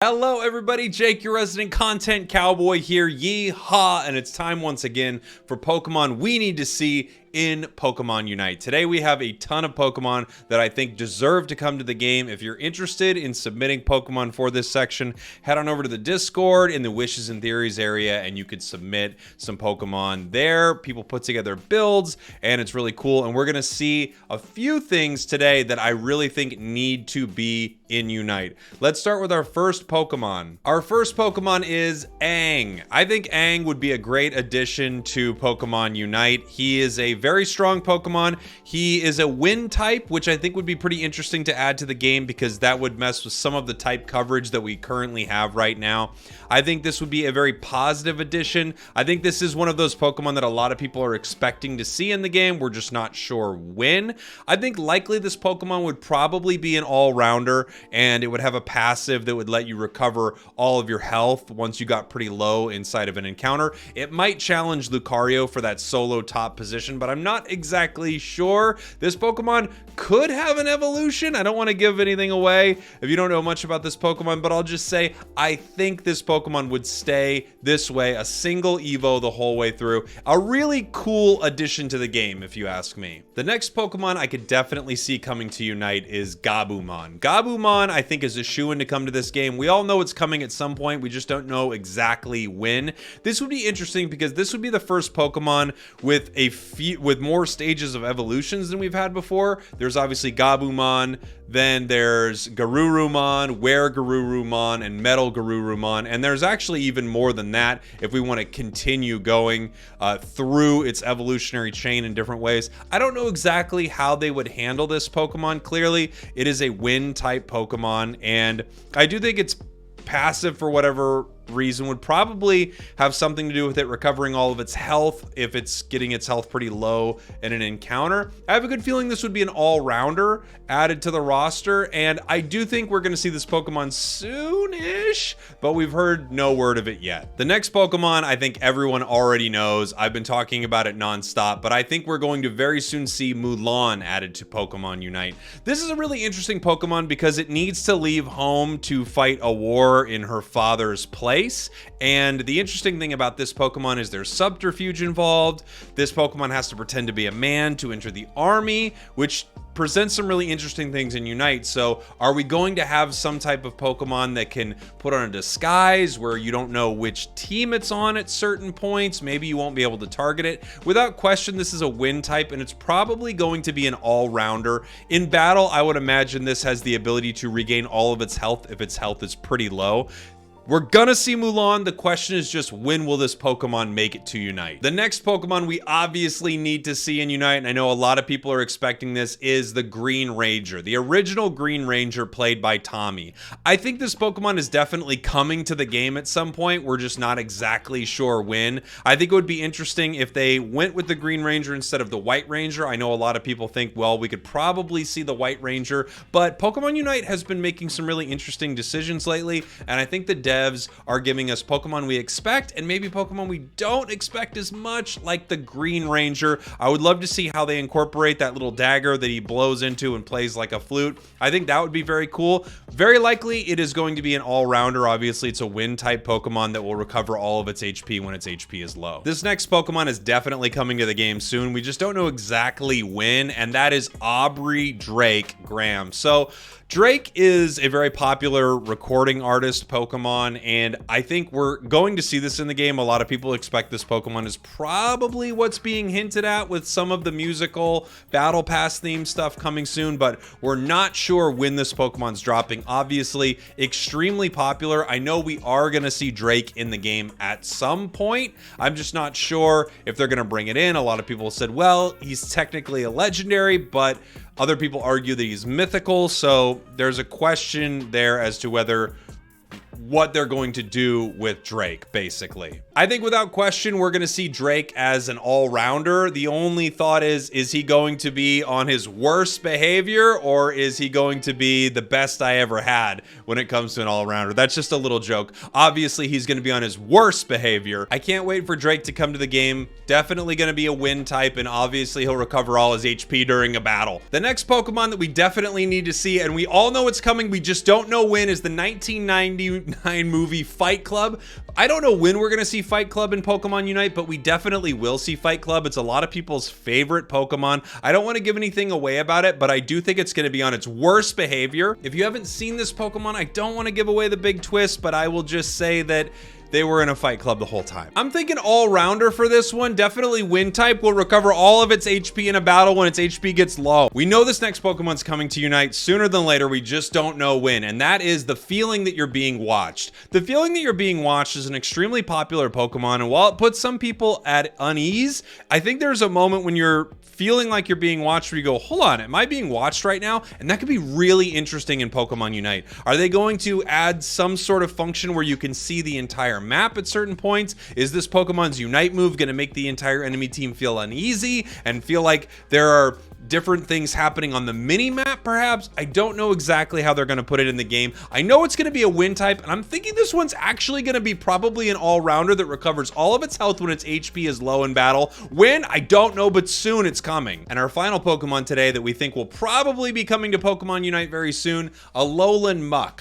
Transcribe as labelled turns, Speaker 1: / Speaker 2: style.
Speaker 1: Hello everybody, Jake, your resident content cowboy here, yeehaw, and it's time once again for Pokemon we need to see in Pokemon Unite. Today we have a ton of Pokemon that I think deserve to come to the game. If you're interested in submitting Pokemon for this section, head on over to the Discord in the Wishes and Theories area and you could submit some Pokemon there. People put together builds and it's really cool, and we're gonna see a few things today that I really think need to be in Unite. Let's start with our first Pokemon. Our first Pokemon is Aang. I think Aang would be a great addition to Pokemon Unite. He is a very strong Pokemon. He is a wind type, which I think would be pretty interesting to add to the game because that would mess with some of the type coverage that we currently have right now. I think this would be a very positive addition. I think this is one of those Pokemon that a lot of people are expecting to see in the game. We're just not sure when. I think likely this Pokemon would probably be an all-rounder, and it would have a passive that would let you recover all of your health once you got pretty low inside of an encounter. It might challenge Lucario for that solo top position, but I'm not exactly sure. This Pokemon could have an evolution. I don't want to give anything away if you don't know much about this Pokemon, but I'll just say I think this Pokemon would stay this way, a single Evo the whole way through. A really cool addition to the game, if you ask me. The next Pokemon I could definitely see coming to Unite is Gabumon. Gabumon, I think, is a shoo-in to come to this game. We all know it's coming at some point. We just don't know exactly when. This would be interesting because this would be the first Pokemon with with more stages of evolutions than we've had before. There's obviously Gabumon, then there's Garurumon, Were-Garurumon, and Metal Garurumon, and there's actually even more than that if we want to continue going through its evolutionary chain in different ways. I don't know exactly how they would handle this Pokemon. Clearly, it is a wind type Pokemon, and I do think it's passive for whatever reason would probably have something to do with it recovering all of its health if it's getting its health pretty low in an encounter. I have a good feeling this would be an all-rounder added to the roster, and I do think we're going to see this Pokemon soon-ish, but we've heard no word of it yet. The next Pokemon I think everyone already knows. I've been talking about it non-stop, but I think we're going to very soon see Mulan added to Pokemon Unite. This is a really interesting Pokemon because it needs to leave home to fight a war in her father's place. And the interesting thing about this Pokemon is there's subterfuge involved. This Pokemon has to pretend to be a man to enter the army, which presents some really interesting things in Unite. So are we going to have some type of Pokemon that can put on a disguise where you don't know which team it's on at certain points? Maybe you won't be able to target it. Without question, this is a wind type, and it's probably going to be an all-rounder. In battle, I would imagine this has the ability to regain all of its health if its health is pretty low. We're gonna see Mulan. The question is just, when will this Pokemon make it to Unite? The next Pokemon we obviously need to see in Unite, and I know a lot of people are expecting this, is the Green Ranger. The original Green Ranger played by Tommy. I think this Pokemon is definitely coming to the game at some point. We're just not exactly sure when. I think it would be interesting if they went with the Green Ranger instead of the White Ranger. I know a lot of people think, well, we could probably see the White Ranger, but Pokemon Unite has been making some really interesting decisions lately, and I think the devs are giving us Pokemon we expect and maybe Pokemon we don't expect as much, like the Green Ranger. I would love to see how they incorporate that little dagger that he blows into and plays like a flute. I think that would be very cool. Very likely it is going to be an all-rounder. Obviously, it's a wind type Pokemon that will recover all of its HP when its HP is low. This next Pokemon is definitely coming to the game soon. We just don't know exactly when, and that is Aubrey Drake Graham. So Drake is a very popular recording artist Pokemon, and I think we're going to see this in the game. A lot of people expect this Pokemon is probably what's being hinted at with some of the musical Battle Pass theme stuff coming soon, but we're not sure when this Pokemon's dropping. Obviously, extremely popular. I know we are going to see Drake in the game at some point. I'm just not sure if they're going to bring it in. A lot of people said, well, he's technically a legendary, but other people argue that he's mythical, so there's a question there as to whether what they're going to do with Drake, basically. I think without question, we're going to see Drake as an all-rounder. The only thought is he going to be on his worst behavior, or is he going to be the best I ever had when it comes to an all-rounder? That's just a little joke. Obviously, he's going to be on his worst behavior. I can't wait for Drake to come to the game. Definitely going to be a win type, and obviously he'll recover all his HP during a battle. The next Pokemon that we definitely need to see, and we all know it's coming, we just don't know when, is the 1999 movie Fight Club. I don't know when we're going to see Fight Club in Pokemon Unite, but we definitely will see Fight Club. It's a lot of people's favorite Pokemon. I don't want to give anything away about it, but I do think it's going to be on its worst behavior. If you haven't seen this Pokemon, I don't want to give away the big twist, but I will just say that they were in a Fight Club the whole time. I'm thinking all-rounder for this one. Definitely Wind type will recover all of its HP in a battle when its HP gets low. We know this next Pokemon's coming to Unite sooner than later. We just don't know when, and that is the feeling that you're being watched. The feeling that you're being watched is an extremely popular Pokemon, and while it puts some people at unease, I think there's a moment when you're feeling like you're being watched where you go, hold on, am I being watched right now? And that could be really interesting in Pokemon Unite. Are they going to add some sort of function where you can see the entire map at certain points? Is this Pokemon's Unite move going to make the entire enemy team feel uneasy and feel like there are different things happening on the mini map, perhaps? I don't know exactly how they're going to put it in the game. I know it's going to be a Wind type, and I'm thinking this one's actually going to be probably an all-rounder that recovers all of its health when its HP is low in battle. When? I don't know, but soon it's coming. And our final Pokemon today that we think will probably be coming to Pokemon Unite very soon, Alolan Muck.